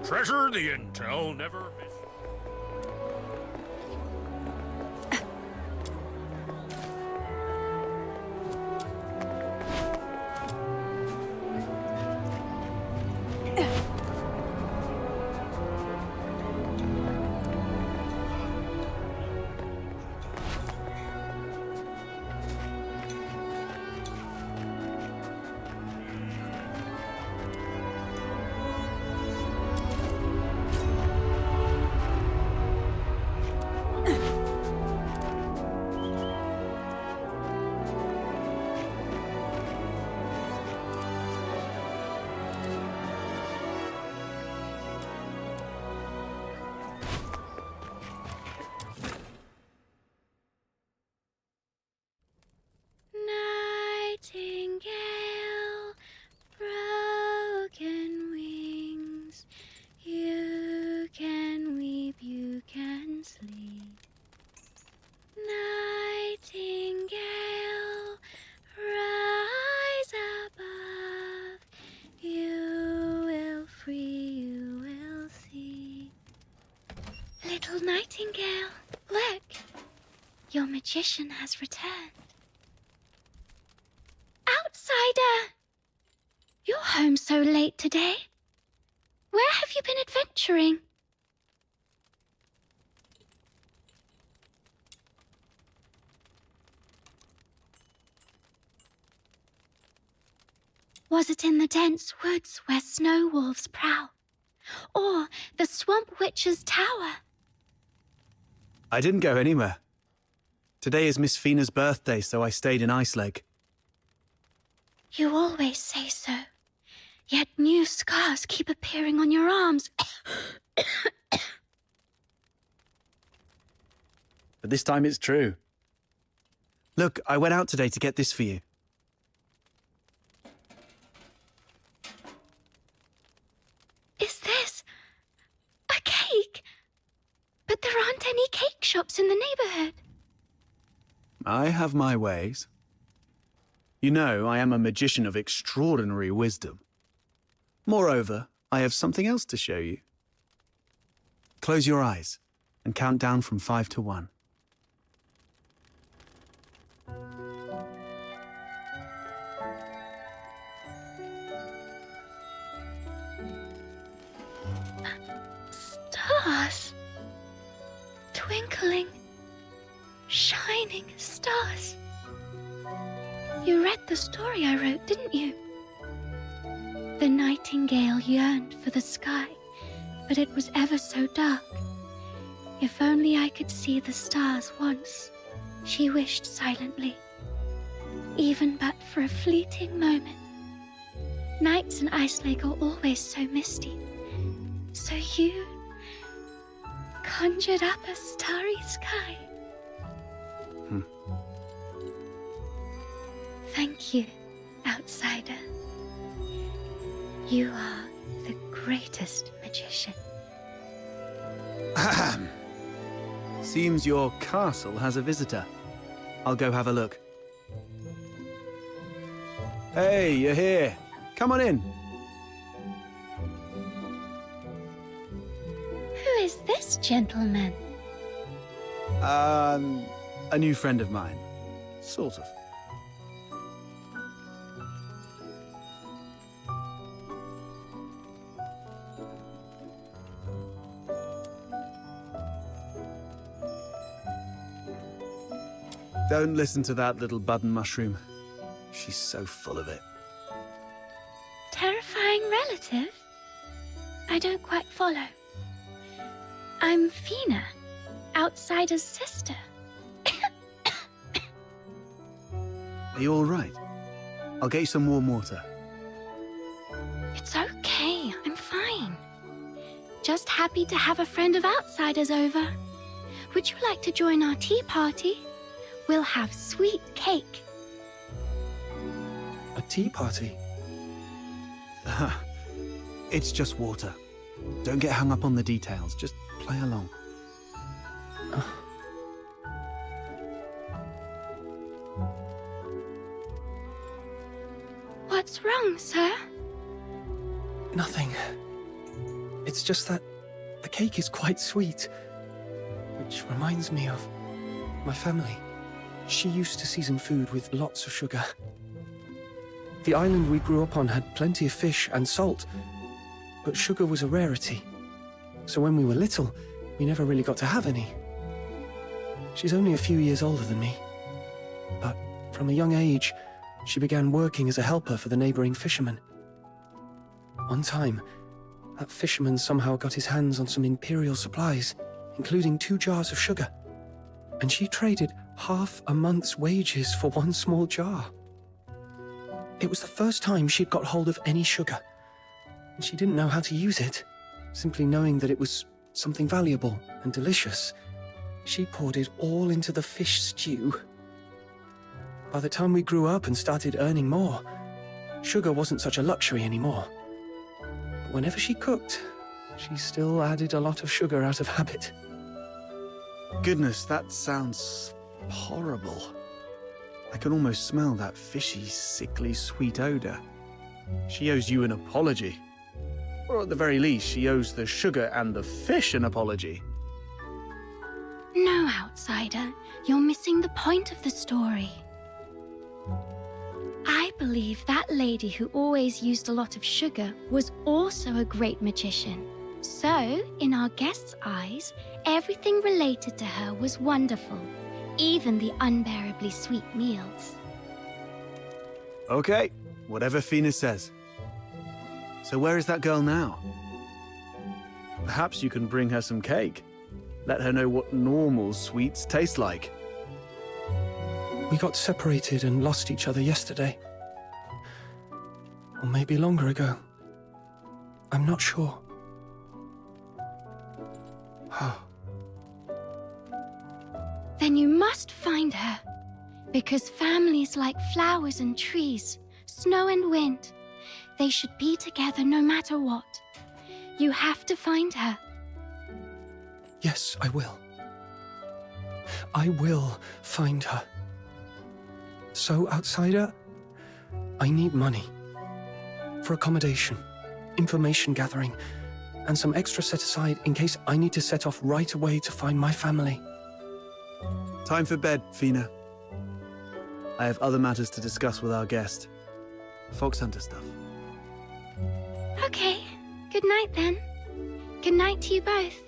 Treasure the intel, never miss. Nightingale, broken wings, you can weep, you can sleep. Nightingale, rise above, you will free, you will see. Little nightingale, look, your magician has returned. Outsider! You're home so late today. Where have you been adventuring? Was it in the dense woods where snow wolves prowl? Or the swamp witch's tower? I didn't go anywhere. Today is Miss Fina's birthday, so I stayed in Iceleg. You always say so. Yet new scars keep appearing on your arms. But this time it's true. Look, I went out today to get this for you. Is this a cake? But there aren't any cake shops in the neighborhood. I have my ways. You know, I am a magician of extraordinary wisdom. Moreover, I have something else to show you. Close your eyes and count down from 5 to 1. Stars. Twinkling, shining stars. You read the story I wrote, didn't you? The nightingale yearned for the sky, but it was ever so dark. If only I could see the stars once, she wished silently, even but for a fleeting moment. Nights in Iceland are always so misty, so you conjured up a starry sky. Thank you, outsider. You are the greatest magician. Ahem. Seems your castle has a visitor. I'll go have a look. Hey, you're here. Come on in. Who is this gentleman? A new friend of mine. Sort of. Don't listen to that little button mushroom. She's so full of it. Terrifying relative? I don't quite follow. I'm Fina, outsider's sister. Are you all right? I'll get you some warm water. It's okay, I'm fine. Just happy to have a friend of outsiders over. Would you like to join our tea party? We'll have sweet cake. A tea party? It's just water. Don't get hung up on the details. Just play along. What's wrong, sir? Nothing. It's just that the cake is quite sweet, which reminds me of my family. She used to season food with lots of sugar. The island we grew up on had plenty of fish and salt, but sugar was a rarity. So when we were little, we never really got to have any. She's only a few years older than me, but from a young age, she began working as a helper for the neighboring fishermen. One time, that fisherman somehow got his hands on some imperial supplies, including 2 jars of sugar, and she traded half a month's wages for 1 small jar. It was the first time she'd got hold of any sugar, and she didn't know how to use it. Simply knowing that it was something valuable and delicious, she poured it all into the fish stew. By the time we grew up and started earning more, sugar wasn't such a luxury anymore. But whenever she cooked, she still added a lot of sugar out of habit. Goodness, that sounds horrible. I can almost smell that fishy, sickly, sweet odor. She owes you an apology. Or at the very least, she owes the sugar and the fish an apology. No, outsider, you're missing the point of the story. I believe that lady who always used a lot of sugar was also a great magician. So, in our guest's eyes, everything related to her was wonderful, even the unbearably sweet meals. Okay, whatever Fina says. So where is that girl now? Perhaps you can bring her some cake. Let her know what normal sweets taste like. We got separated and lost each other yesterday. Or maybe longer ago. I'm not sure. Then you must find her. Because families like flowers and trees, snow and wind, they should be together no matter what. You have to find her. Yes, I will. I will find her. So, outsider, I need money. For accommodation, information gathering, and some extra set aside in case I need to set off right away to find my family. Time for bed, Fina. I have other matters to discuss with our guest. Fox hunter stuff. Okay, good night then. Good night to you both.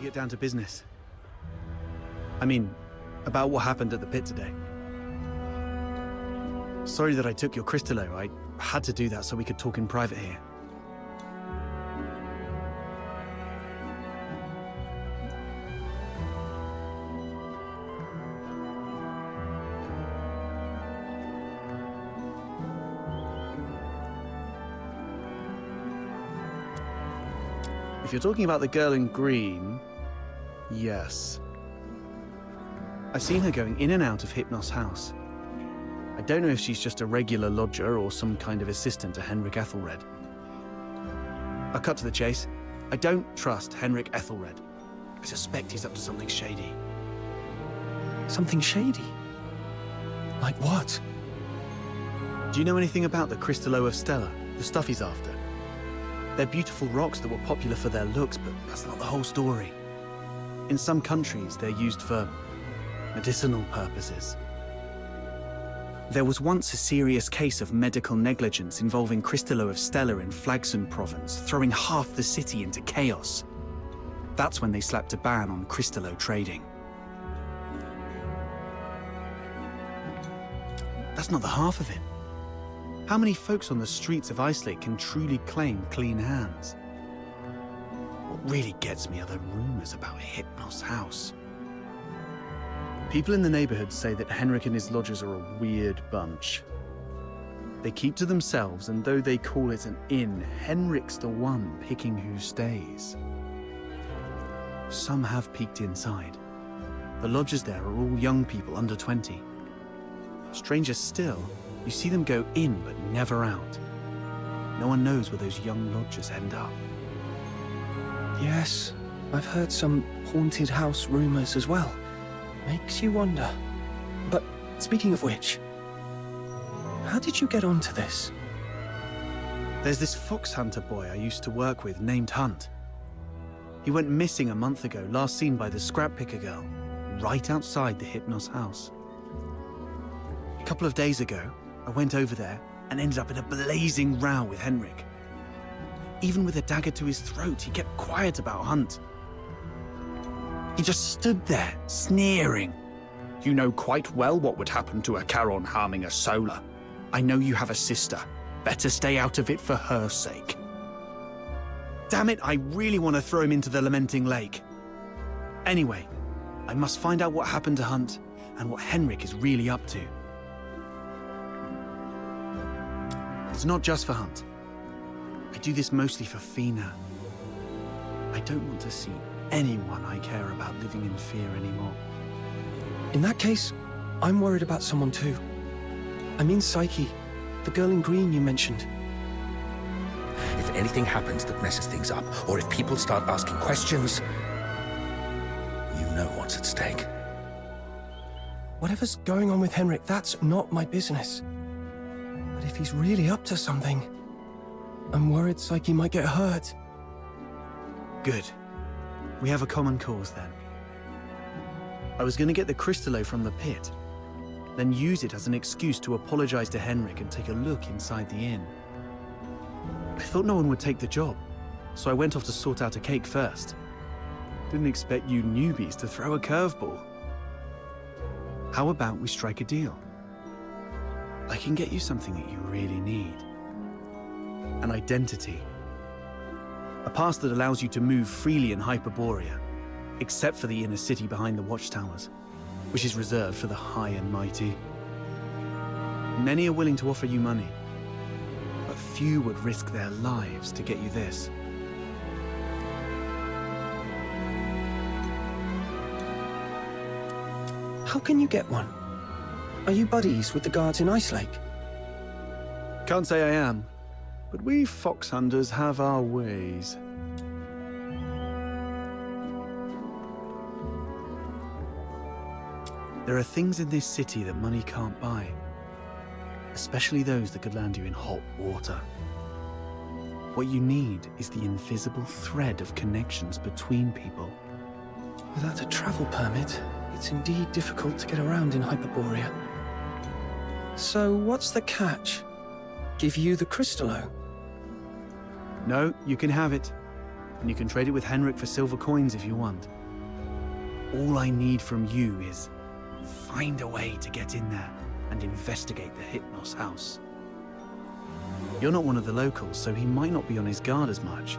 Get down to business. I mean, about what happened at the pit today. Sorry that I took your Crystallo. I had to do that so we could talk in private here. If you're talking about the girl in green, yes. I've seen her going in and out of Hypnos' house. I don't know if she's just a regular lodger or some kind of assistant to Henrik Ethelred. I'll cut to the chase. I don't trust Henrik Ethelred. I suspect he's up to something shady. Something shady? Like what? Do you know anything about the Crystallo of Stella, the stuff he's after? They're beautiful rocks that were popular for their looks, but that's not the whole story. In some countries, they're used for medicinal purposes. There was once a serious case of medical negligence involving Crystallo of Stella in Flagsund province, throwing half the city into chaos. That's when they slapped a ban on Crystallo trading. That's not the half of it. How many folks on the streets of Islake can truly claim clean hands? What really gets me are the rumors about Hypnos' house. People in the neighborhood say that Henrik and his lodgers are a weird bunch. They keep to themselves, and though they call it an inn, Henrik's the one picking who stays. Some have peeked inside. The lodgers there are all young people under 20. Stranger still, you see them go in but never out. No one knows where those young lodgers end up. Yes, I've heard some haunted house rumors as well. Makes you wonder. But speaking of which, how did you get onto this? There's this fox hunter boy I used to work with named Hunt. He went missing a month ago, last seen by the scrap picker girl, right outside the Hypnos house. A couple of days ago, I went over there and ended up in a blazing row with Henrik. Even with a dagger to his throat, he kept quiet about Hunt. He just stood there, sneering. You know quite well what would happen to a Charon harming a Solar. I know you have a sister. Better stay out of it for her sake. Damn it, I really want to throw him into the Lamenting Lake. Anyway, I must find out what happened to Hunt and what Henrik is really up to. It's not just for Hunt. I do this mostly for Fina. I don't want to see anyone I care about living in fear anymore. In that case, I'm worried about someone too. I mean Psyche, the girl in green you mentioned. If anything happens that messes things up, or if people start asking questions, you know what's at stake. Whatever's going on with Henrik, that's not my business. But if he's really up to something, I'm worried Psyche might get hurt. Good. We have a common cause then. I was going to get the Crystallo from the pit, then use it as an excuse to apologize to Henrik and take a look inside the inn. I thought no one would take the job, so I went off to sort out a cake first. Didn't expect you newbies to throw a curveball. How about we strike a deal? I can get you something that you really need. An identity. A pass that allows you to move freely in Hyperborea, except for the inner city behind the watchtowers, which is reserved for the high and mighty. Many are willing to offer you money, but few would risk their lives to get you this. How can you get one? Are you buddies with the guards in Ice Lake? Can't say I am, but we fox hunters have our ways. There are things in this city that money can't buy, especially those that could land you in hot water. What you need is the invisible thread of connections between people. Without a travel permit, it's indeed difficult to get around in Hyperborea. So what's the catch? Give you the Crystallo? No, you can have it, and you can trade it with Henrik for silver coins if you want. All I need from you is find a way to get in there and investigate the Hypnos house. You're not one of the locals, so he might not be on his guard as much.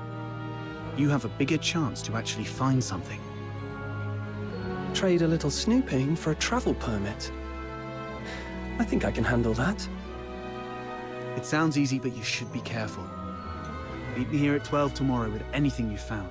You have a bigger chance to actually find something. Trade a little snooping for a travel permit. I think I can handle that. It sounds easy, but you should be careful. Meet me here at 12 tomorrow with anything you found.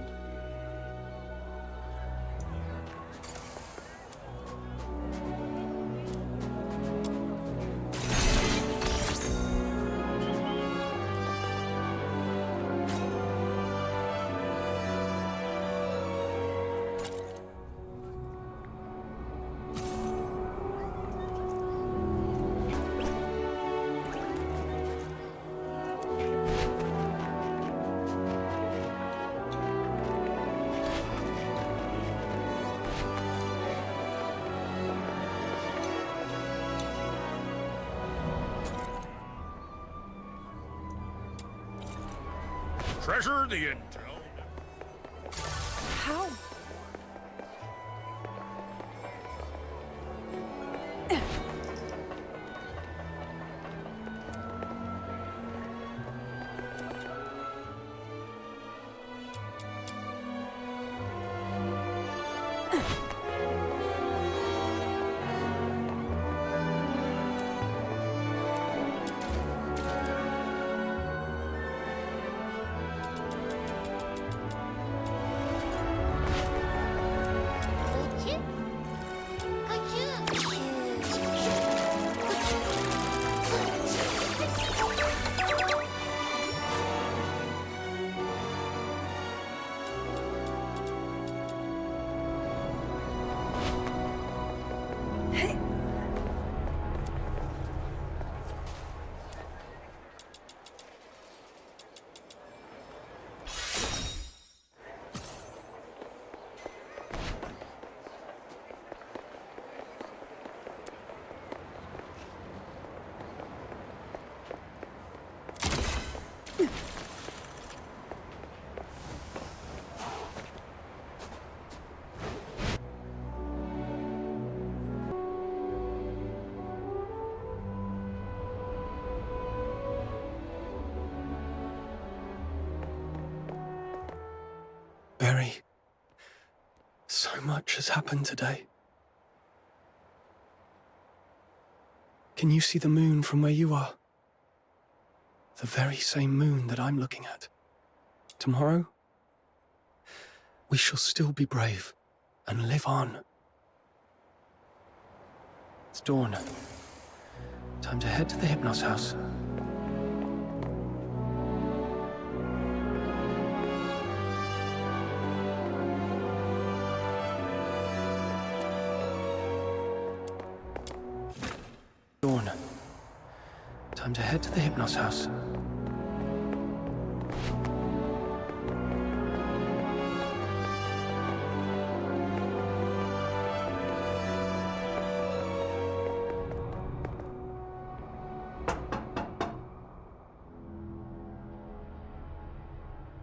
Treasure the intel. How? So much has happened today. Can you see the moon from where you are? The very same moon that I'm looking at. Tomorrow, we shall still be brave and live on. It's dawn. Time to head to the Hypnos house. Dawn. Time to head to the Hypnos house.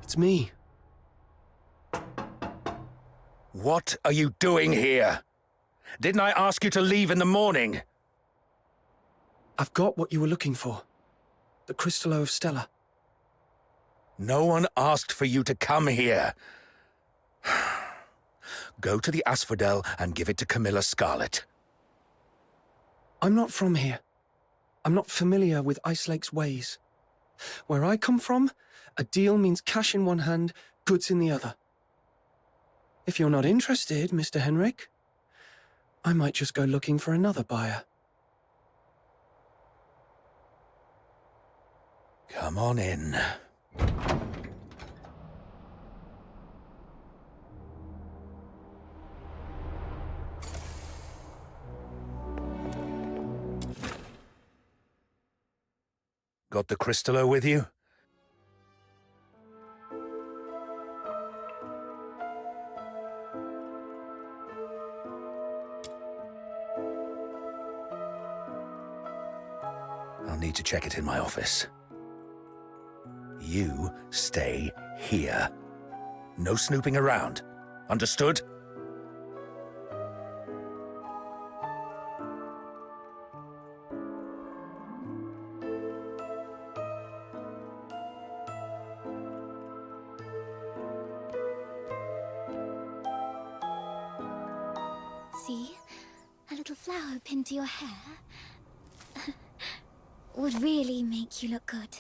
It's me. What are you doing here? Didn't I ask you to leave in the morning? I've got what you were looking for. The Crystallo of Stella. No one asked for you to come here. Go to the Asphodel and give it to Camilla Scarlet. I'm not from here. I'm not familiar with Ice Lake's ways. Where I come from, a deal means cash in one hand, goods in the other. If you're not interested, Mr. Henrik, I might just go looking for another buyer. Come on in. Got the Crystallo with you? I'll need to check it in my office. You stay here. No snooping around. Understood? See? A little flower pinned to your hair. Would really make you look good.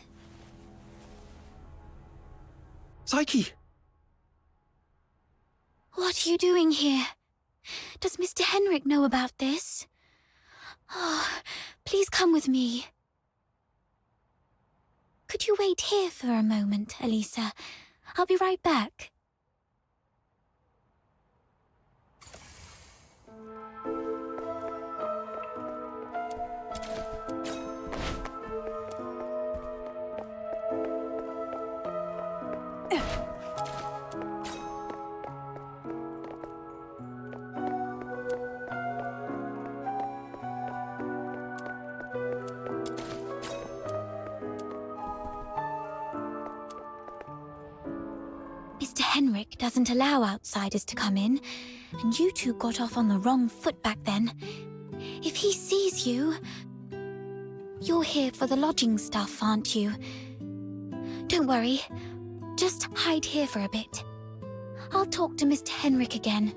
Psyche! What are you doing here? Does Mr. Henrik know about this? Oh, please come with me. Could you wait here for a moment, Elisa? I'll be right back. Mr. Henrik doesn't allow outsiders to come in, and you two got off on the wrong foot back then. If he sees you... You're here for the lodging stuff, aren't you? Don't worry. Just hide here for a bit. I'll talk to Mr. Henrik again.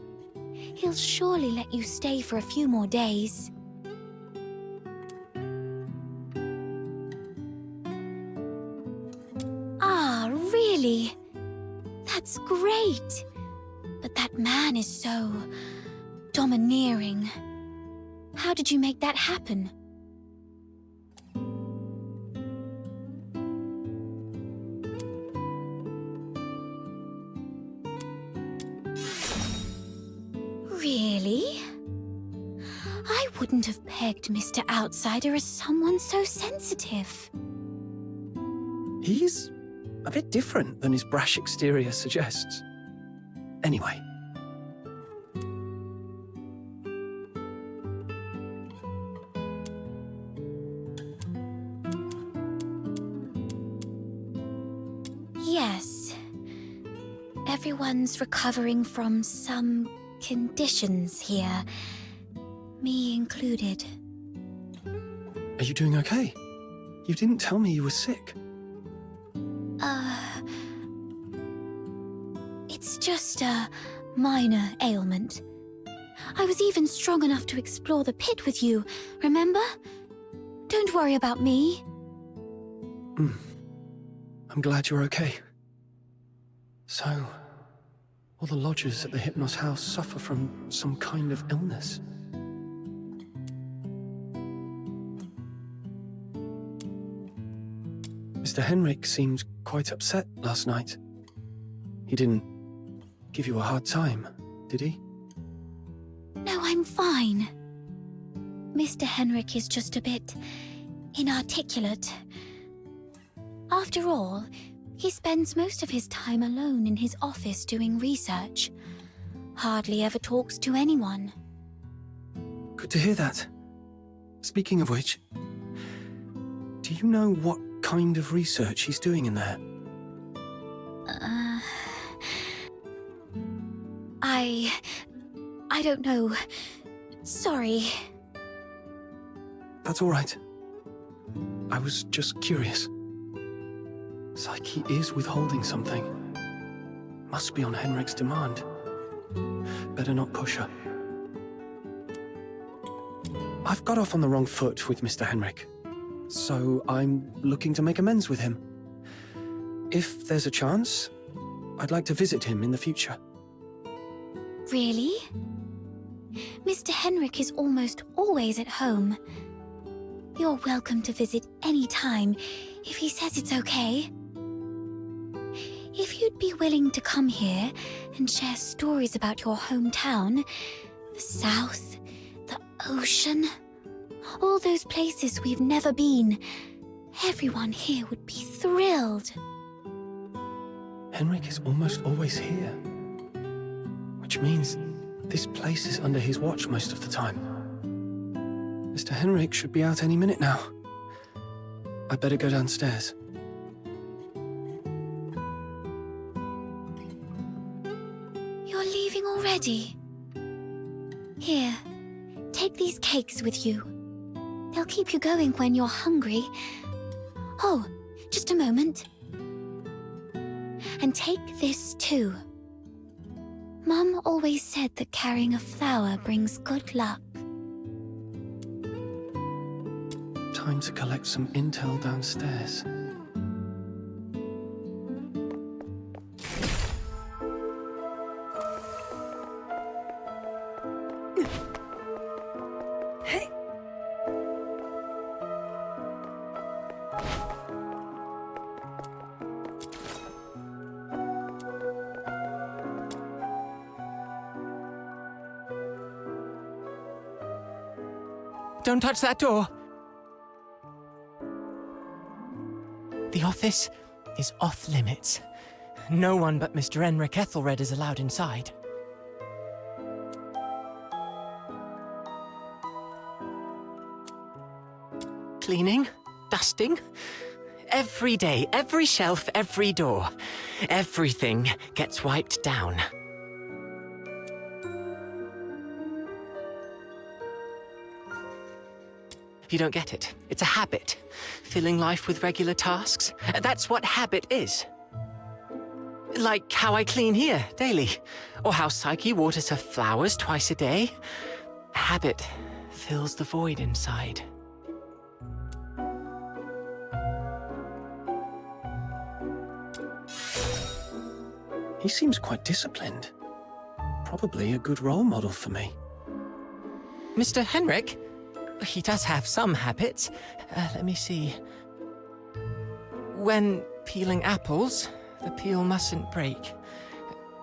He'll surely let you stay for a few more days. Ah, really? That's great. But that man is so... domineering. How did you make that happen? Really? I wouldn't have pegged Mr. Outsider as someone so sensitive. He's a bit different than his brash exterior suggests. Anyway. Yes. Everyone's recovering from some conditions here. Me included. Are you doing okay? You didn't tell me you were sick. It's just just a minor ailment. I was even strong enough to explore the pit with you, remember? Don't worry about me. I'm glad you're okay. So, all the lodgers at the Hypnos house suffer from some kind of illness. Mr. Henrik seemed quite upset last night. He didn't give you a hard time, did he? No, I'm fine. Mr. Henrik is just a bit inarticulate. After all, he spends most of his time alone in his office doing research. Hardly ever talks to anyone. Good to hear that. Speaking of which, do you know what kind of research he's doing in there? I don't know. Sorry. That's all right. I was just curious. Psyche is withholding something. Must be on Henrik's demand. Better not push her. I've got off on the wrong foot with Mr. Henrik, so I'm looking to make amends with him. If there's a chance, I'd like to visit him in the future. Really? Mr. Henrik is almost always at home. You're welcome to visit any time, if he says it's okay. If you'd be willing to come here and share stories about your hometown, the South, the ocean, all those places we've never been, everyone here would be thrilled. Henrik is almost always here, which means this place is under his watch most of the time. Mr. Henrik should be out any minute now. I'd better go downstairs. You're leaving already? Here, take these cakes with you. They'll keep you going when you're hungry. Oh, just a moment. And take this too. Mum always said that carrying a flower brings good luck. Time to collect some intel downstairs. Don't touch that door. The office is off limits. No one but Mr. Henrik Ethelred is allowed inside. Cleaning, dusting, every day, every shelf, every door. Everything gets wiped down. You don't get it. It's a habit. Filling life with regular tasks. That's what habit is. Like how I clean here daily. Or how Psyche waters her flowers twice a day. Habit fills the void inside. He seems quite disciplined. Probably a good role model for me. Mr. Henrik? He does have some habits. Let me see. When peeling apples, the peel mustn't break.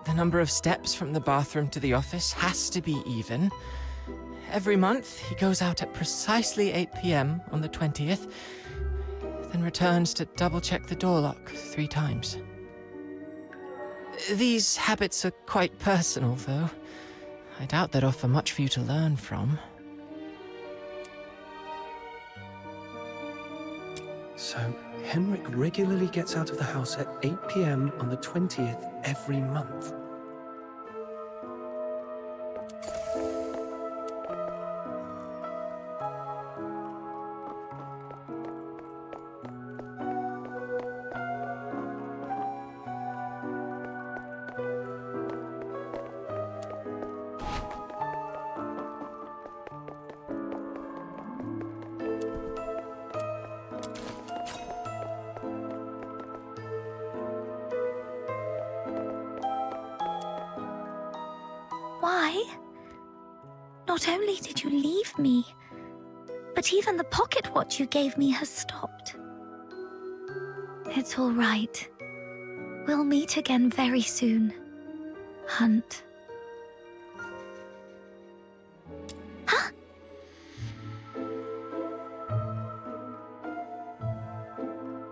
The number of steps from the bathroom to the office has to be even. Every month, he goes out at precisely 8 p.m. on the 20th, then returns to double-check the door lock 3 times. These habits are quite personal, though. I doubt they'd offer much for you to learn from. So, Henrik regularly gets out of the house at 8 p.m. on the 20th every month. Not only did you leave me, but even the pocket watch you gave me has stopped. It's all right. We'll meet again very soon, Hunt. Huh?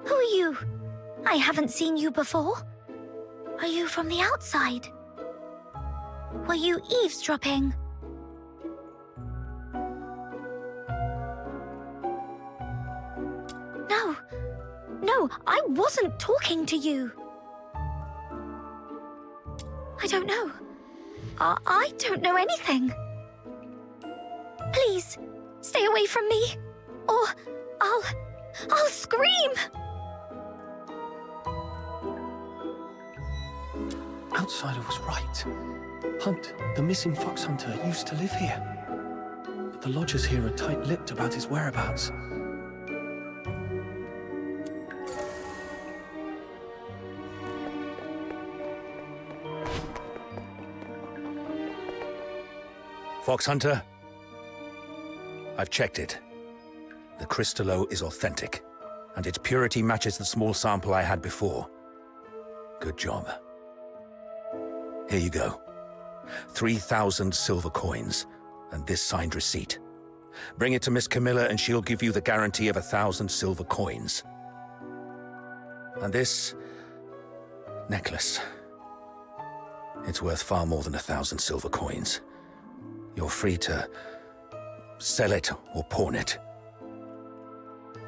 Who are you? I haven't seen you before. Are you from the outside? Were you eavesdropping? No, I wasn't talking to you. I don't know. I don't know anything. Please, stay away from me, or I'll scream! Outsider was right. Hunt, the missing fox hunter, used to live here. But the lodgers here are tight-lipped about his whereabouts. Fox Hunter, I've checked it. The crystallo is authentic, and its purity matches the small sample I had before. Good job. Here you go. 3,000 silver coins, and this signed receipt. Bring it to Miss Camilla and she'll give you the guarantee of 1,000 silver coins. And this necklace. It's worth far more than 1,000 silver coins. You're free to sell it or pawn it.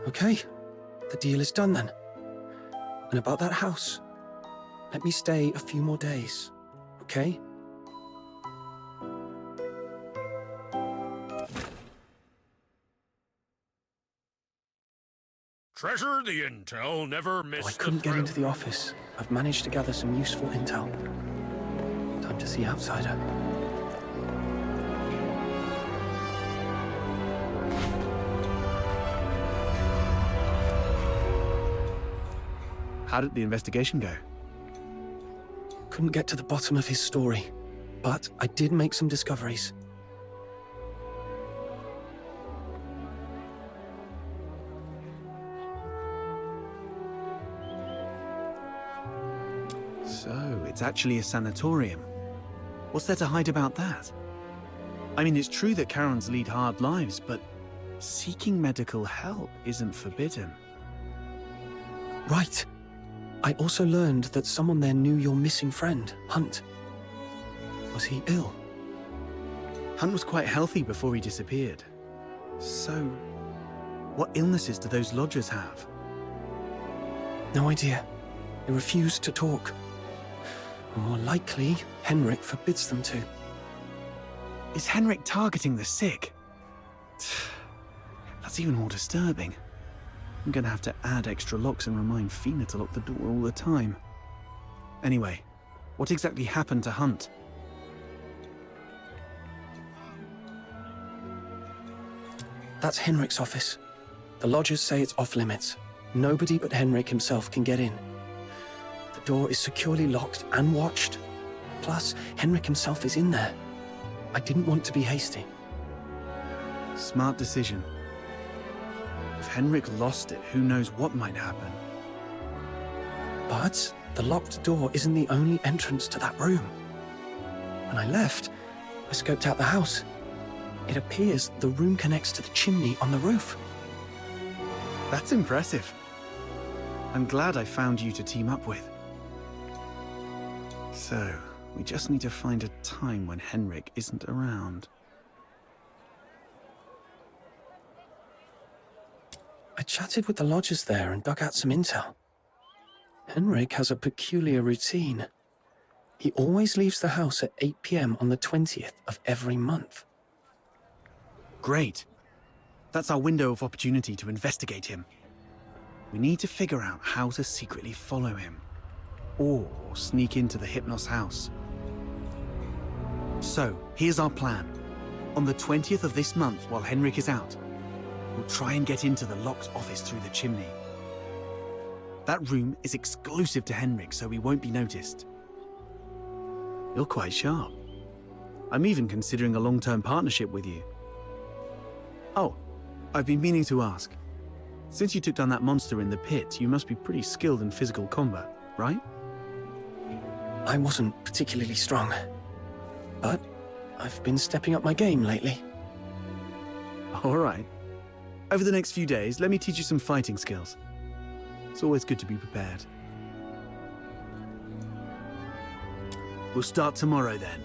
Okay, the deal is done then. And about that house, let me stay a few more days, okay? Treasure the intel, never miss I the couldn't get thrill. into the office. I've managed to gather some useful intel. Time to see Outsider. How did the investigation go? Couldn't get to the bottom of his story, but I did make some discoveries. So, it's actually a sanatorium. What's there to hide about that? I mean, it's true that Charons lead hard lives, but seeking medical help isn't forbidden. Right. I also learned that someone there knew your missing friend, Hunt. Was he ill? Hunt was quite healthy before he disappeared. So, what illnesses do those lodgers have? No idea. They refused to talk. Or more likely, Henrik forbids them to. Is Henrik targeting the sick? That's even more disturbing. I'm gonna have to add extra locks and remind Fina to lock the door all the time. Anyway, what exactly happened to Hunt? That's Henrik's office. The lodgers say it's off limits. Nobody but Henrik himself can get in. The door is securely locked and watched. Plus, Henrik himself is in there. I didn't want to be hasty. Smart decision. If Henrik lost it, who knows what might happen. But the locked door isn't the only entrance to that room. When I left, I scoped out the house. It appears the room connects to the chimney on the roof. That's impressive. I'm glad I found you to team up with. So, we just need to find a time when Henrik isn't around. I chatted with the lodgers there and dug out some intel. Henrik has a peculiar routine. He always leaves the house at 8 p.m. on the 20th of every month. Great. That's our window of opportunity to investigate him. We need to figure out how to secretly follow him. Or sneak into the Hypnos house. So, here's our plan. On the 20th of this month, while Henrik is out, we'll try and get into the locked office through the chimney. That room is exclusive to Henrik, so we won't be noticed. You're quite sharp. I'm even considering a long-term partnership with you. Oh, I've been meaning to ask. Since you took down that monster in the pit, you must be pretty skilled in physical combat, right? I wasn't particularly strong, but I've been stepping up my game lately. All right. Over the next few days, let me teach you some fighting skills. It's always good to be prepared. We'll start tomorrow then.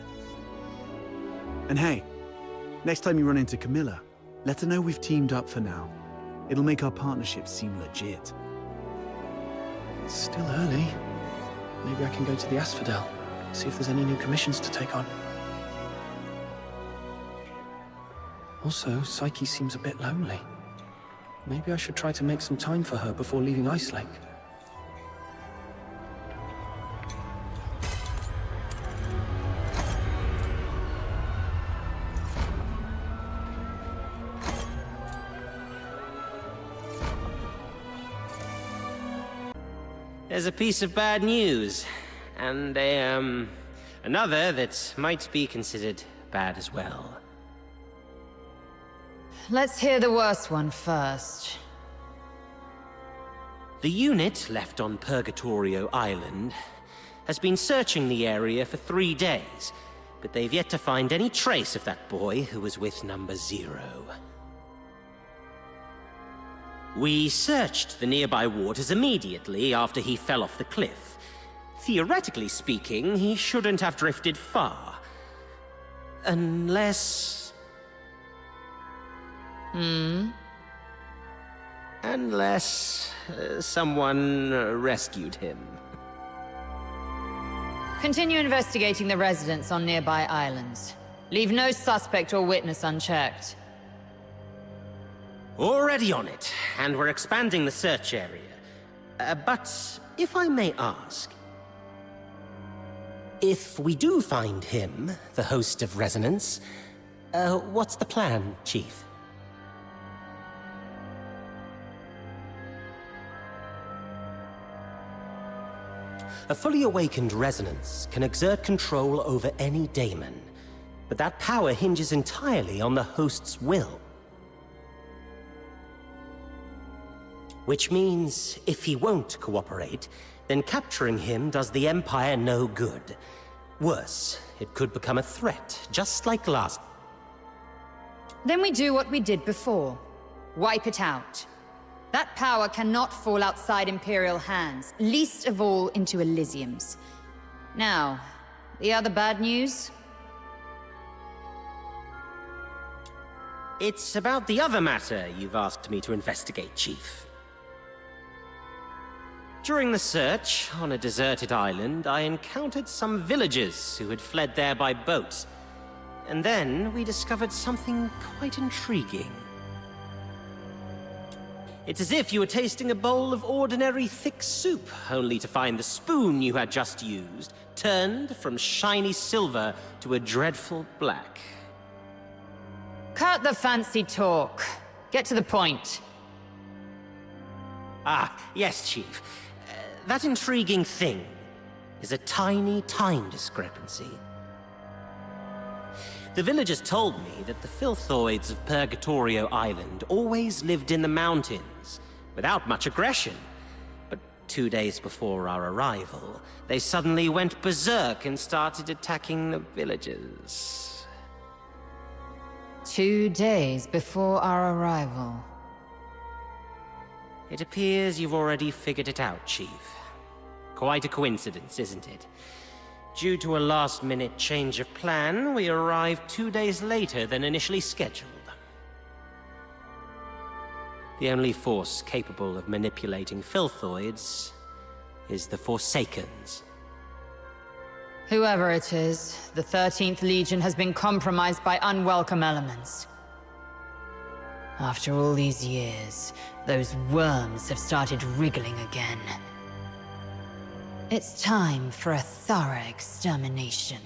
And hey, next time you run into Camilla, let her know we've teamed up for now. It'll make our partnership seem legit. It's still early. Maybe I can go to the Asphodel, see if there's any new commissions to take on. Also, Psyche seems a bit lonely. Maybe I should try to make some time for her before leaving Ice Lake. There's a piece of bad news, and another that might be considered bad as well. Let's hear the worst one first. The unit left on Purgatorio Island has been searching the area for 3 days, but they've yet to find any trace of that boy who was with number 0. We searched the nearby waters immediately after he fell off the cliff. Theoretically speaking, he shouldn't have drifted far. Unless... Unless someone rescued him. Continue investigating the residents on nearby islands. Leave no suspect or witness unchecked. Already on it, and we're expanding the search area. But if I may ask, if we do find him, the host of Resonance, what's the plan, Chief? A fully awakened Resonance can exert control over any daemon, but that power hinges entirely on the host's will. Which means, if he won't cooperate, then capturing him does the Empire no good. Worse, it could become a threat, just like last. Then we do what we did before. Wipe it out. That power cannot fall outside Imperial hands, least of all into Elysium's. Now, the other bad news? It's about the other matter you've asked me to investigate, Chief. During the search on a deserted island, I encountered some villagers who had fled there by boat. And then we discovered something quite intriguing. It's as if you were tasting a bowl of ordinary thick soup, only to find the spoon you had just used turned from shiny silver to a dreadful black. Cut the fancy talk. Get to the point. Ah, yes, Chief. That intriguing thing is a tiny time discrepancy. The villagers told me that the filthoids of Purgatorio Island always lived in the mountains, without much aggression. But 2 days before our arrival, they suddenly went berserk and started attacking the villagers. 2 days before our arrival. It appears you've already figured it out, Chief. Quite a coincidence, isn't it? Due to a last-minute change of plan, we arrived 2 days later than initially scheduled. The only force capable of manipulating filthoids is the Forsakens. Whoever it is, the 13th Legion has been compromised by unwelcome elements. After all these years, those worms have started wriggling again. It's time for a thorough extermination.